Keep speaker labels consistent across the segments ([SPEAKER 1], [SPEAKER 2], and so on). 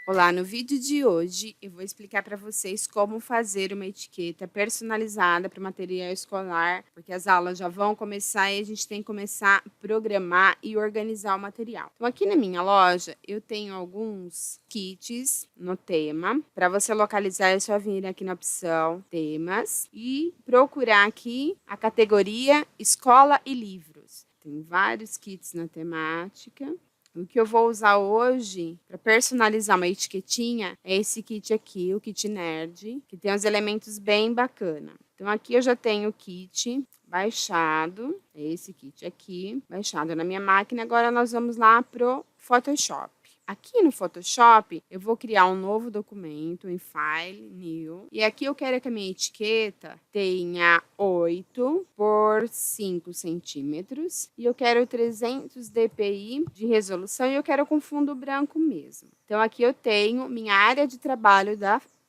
[SPEAKER 1] Olá, no vídeo de hoje eu vou explicar para vocês como fazer uma etiqueta personalizada para o material escolar, porque as aulas já vão começar e a gente tem que começar a programar e organizar o material. Então aqui na minha loja eu tenho alguns kits no tema. Para você localizar é só vir aqui na opção temas e procurar aqui a categoria escola e livros. Tem vários kits na temática. O que eu vou usar hoje para personalizar uma etiquetinha é esse kit aqui, o kit nerd, que tem uns elementos bem bacana. Então aqui eu já tenho o kit baixado, é esse kit aqui, baixado na minha máquina. Agora nós vamos lá pro Photoshop. Aqui no Photoshop, eu vou criar um novo documento em File, New. E aqui eu quero que a minha etiqueta tenha 8 por 5 centímetros. E eu quero 300 dpi de resolução e eu quero com fundo branco mesmo. Então, aqui eu tenho minha área de trabalho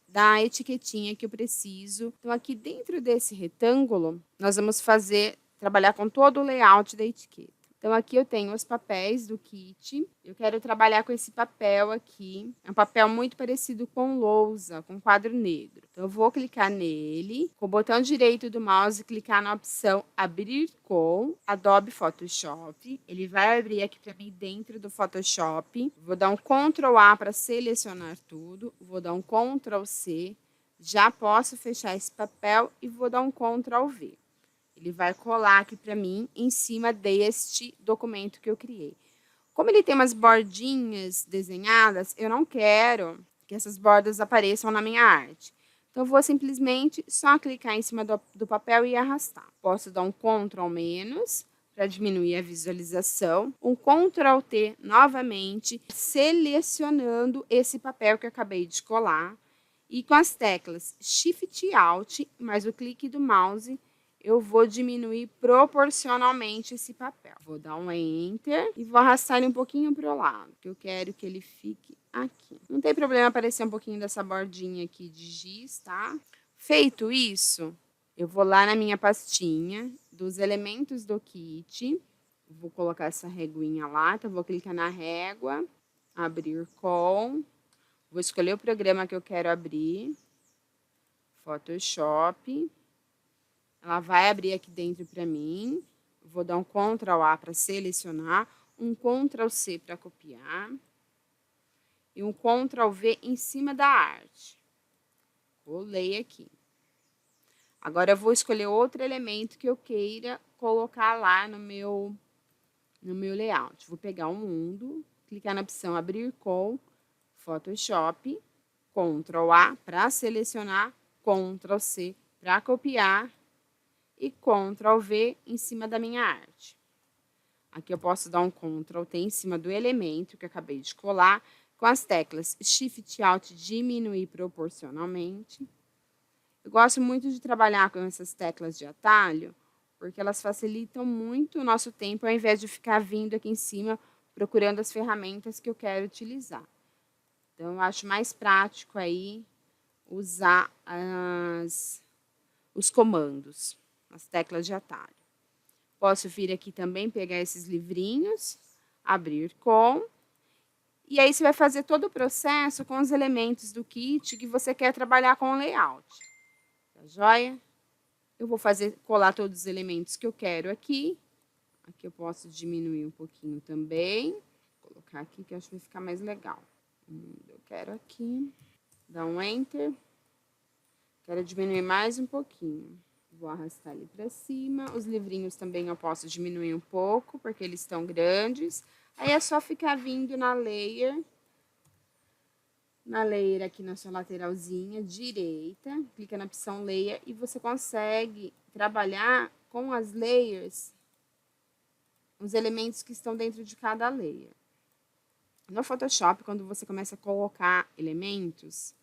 [SPEAKER 1] da etiquetinha que eu preciso. Então, aqui dentro desse retângulo, nós vamos trabalhar com todo o layout da etiqueta. Então, aqui eu tenho os papéis do kit. Eu quero trabalhar com esse papel aqui. É um papel muito parecido com lousa, com quadro negro. Então, eu vou clicar nele. Com o botão direito do mouse, clicar na opção Abrir com Adobe Photoshop. Ele vai abrir aqui para mim dentro do Photoshop. Vou dar um Ctrl A para selecionar tudo. Vou dar um Ctrl C. Já posso fechar esse papel e vou dar um Ctrl V. Ele vai colar aqui para mim em cima deste documento que eu criei. Como ele tem umas bordinhas desenhadas, eu não quero que essas bordas apareçam na minha arte. Então, eu vou simplesmente só clicar em cima do papel e arrastar. Posso dar um Ctrl menos para diminuir a visualização. Um Ctrl T novamente, selecionando esse papel que eu acabei de colar. E com as teclas Shift Alt, mais o clique do mouse, eu vou diminuir proporcionalmente esse papel. Vou dar um Enter e vou arrastar ele um pouquinho para o lado, que eu quero que ele fique aqui. Não tem problema aparecer um pouquinho dessa bordinha aqui de giz, tá? Feito isso, eu vou lá na minha pastinha dos elementos do kit. Vou colocar essa reguinha lá, então vou clicar na régua, abrir com. Vou escolher o programa que eu quero abrir, Photoshop. Ela vai abrir aqui dentro para mim. Vou dar um Ctrl A para selecionar, um Ctrl C para copiar e um Ctrl V em cima da arte. Colei aqui. Agora eu vou escolher outro elemento que eu queira colocar lá no meu layout. Vou pegar o mundo, clicar na opção Abrir com Photoshop, Ctrl A para selecionar, Ctrl C para copiar e Ctrl V em cima da minha arte. Aqui eu posso dar um Ctrl T em cima do elemento que eu acabei de colar, com as teclas Shift Alt diminuir proporcionalmente. Eu gosto muito de trabalhar com essas teclas de atalho, porque elas facilitam muito o nosso tempo, ao invés de ficar vindo aqui em cima procurando as ferramentas que eu quero utilizar. Então, eu acho mais prático aí usar os comandos, as teclas de atalho. Posso vir aqui também pegar esses livrinhos, abrir com, e aí você vai fazer todo o processo com os elementos do kit que você quer trabalhar com o layout. Tá joia? Eu vou colar todos os elementos que eu quero aqui. Aqui eu posso diminuir um pouquinho também. Vou colocar aqui que eu acho que vai ficar mais legal. Eu quero aqui. Dar um Enter. Quero diminuir mais um pouquinho. Vou arrastar ele para cima. Os livrinhos também eu posso diminuir um pouco, porque eles estão grandes. Aí é só ficar vindo na layer aqui na sua lateralzinha direita, clica na opção Layer e você consegue trabalhar com as layers, os elementos que estão dentro de cada layer. No Photoshop, quando você começa a colocar elementos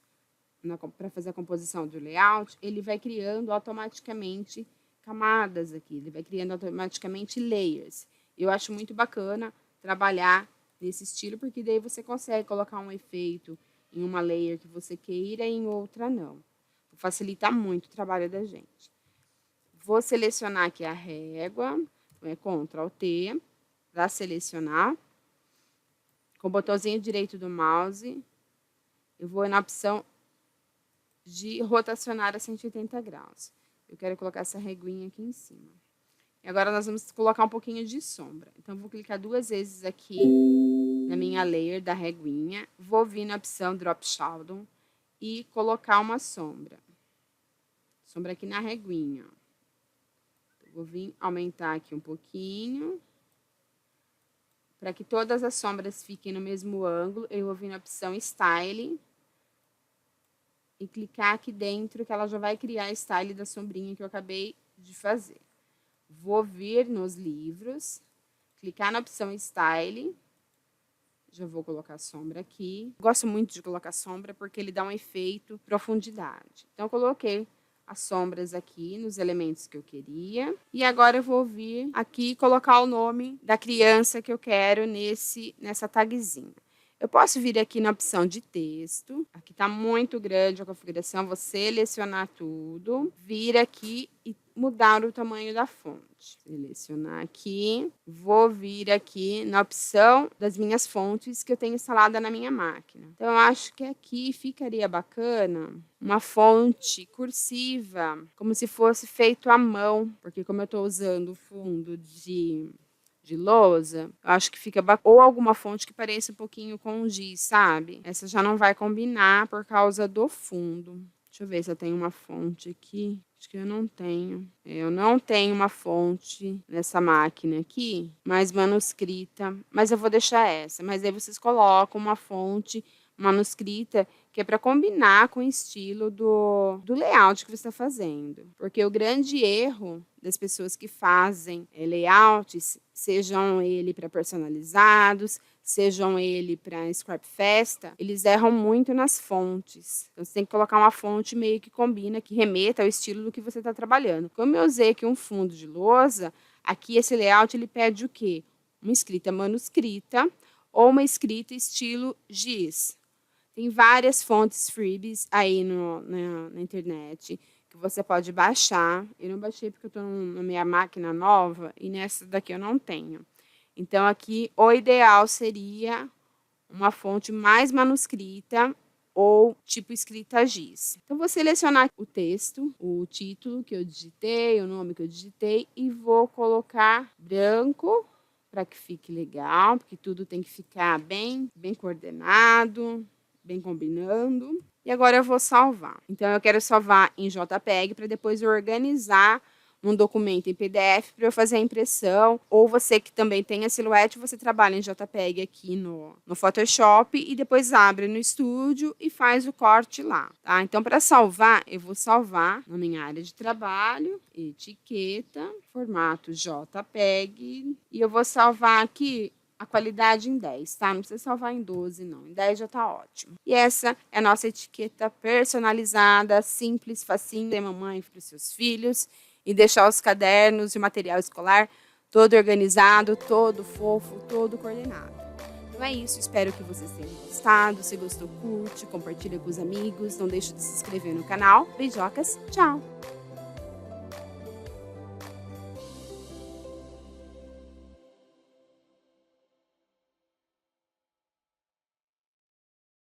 [SPEAKER 1] para fazer a composição do layout, ele vai criando automaticamente camadas aqui, ele vai criando automaticamente layers. Eu acho muito bacana trabalhar nesse estilo, porque daí você consegue colocar um efeito em uma layer que você queira e em outra não. Facilita muito o trabalho da gente. Vou selecionar aqui a régua, Ctrl T, para selecionar. Com o botãozinho direito do mouse, eu vou na opção de rotacionar a 180 graus. Eu quero colocar essa reguinha aqui em cima. E agora nós vamos colocar um pouquinho de sombra. Então, eu vou clicar 2 vezes aqui na minha layer da reguinha. Vou vir na opção Drop Shadow e colocar uma sombra. Sombra aqui na reguinha. Vou vir aumentar aqui um pouquinho. Para que todas as sombras fiquem no mesmo ângulo, eu vou vir na opção Style e clicar aqui dentro, que ela já vai criar a style da sombrinha que eu acabei de fazer. Vou vir nos livros, clicar na opção Style, já vou colocar sombra aqui. Gosto muito de colocar sombra porque ele dá um efeito profundidade. Então, eu coloquei as sombras aqui nos elementos que eu queria. E agora eu vou vir aqui e colocar o nome da criança que eu quero nessa tagzinha. Eu posso vir aqui na opção de texto. Aqui está muito grande a configuração. Vou selecionar tudo. Vir aqui e mudar o tamanho da fonte. Selecionar aqui. Vou vir aqui na opção das minhas fontes que eu tenho instalada na minha máquina. Então, eu acho que aqui ficaria bacana uma fonte cursiva, como se fosse feito à mão. Porque como eu estou usando o fundo de lousa, eu acho que fica bacana. Ou alguma fonte que pareça um pouquinho com giz, sabe? Essa já não vai combinar por causa do fundo. Deixa eu ver se eu tenho uma fonte aqui. Acho que eu não tenho. Eu não tenho uma fonte nessa máquina aqui, mais manuscrita. Mas eu vou deixar essa. Mas aí vocês colocam uma fonte manuscrita que é para combinar com o estilo do layout que você está fazendo. Porque o grande erro das pessoas que fazem layouts, sejam ele para personalizados, sejam ele para Scrap Festa, eles erram muito nas fontes. Então, você tem que colocar uma fonte meio que combina, que remeta ao estilo do que você está trabalhando. Como eu usei aqui um fundo de lousa, aqui esse layout ele pede o quê? Uma escrita manuscrita ou uma escrita estilo giz. Tem várias fontes freebies aí na internet que você pode baixar. Eu não baixei porque eu estou na minha máquina nova e nessa daqui eu não tenho. Então, aqui o ideal seria uma fonte mais manuscrita ou tipo escrita giz. Então, vou selecionar o texto, o título que eu digitei, o nome que eu digitei e vou colocar branco para que fique legal, porque tudo tem que ficar bem coordenado, bem combinando. E agora eu vou salvar. Então, eu quero salvar em JPEG para depois organizar num documento em PDF para eu fazer a impressão. Ou você que também tem a silhuete, você trabalha em JPEG aqui no Photoshop e depois abre no estúdio e faz o corte lá, tá? Então, para salvar, eu vou salvar na minha área de trabalho, etiqueta, formato JPEG, e eu vou salvar aqui a qualidade em 10, tá? Não precisa salvar em 12, não. Em 10 já tá ótimo. E essa é a nossa etiqueta personalizada, simples, facinho, de mamãe para os seus filhos e deixar os cadernos e o material escolar todo organizado, todo fofo, todo coordenado. Então é isso, espero que vocês tenham gostado. Se gostou, curte, compartilha com os amigos, não deixe de se inscrever no canal. Beijocas, tchau!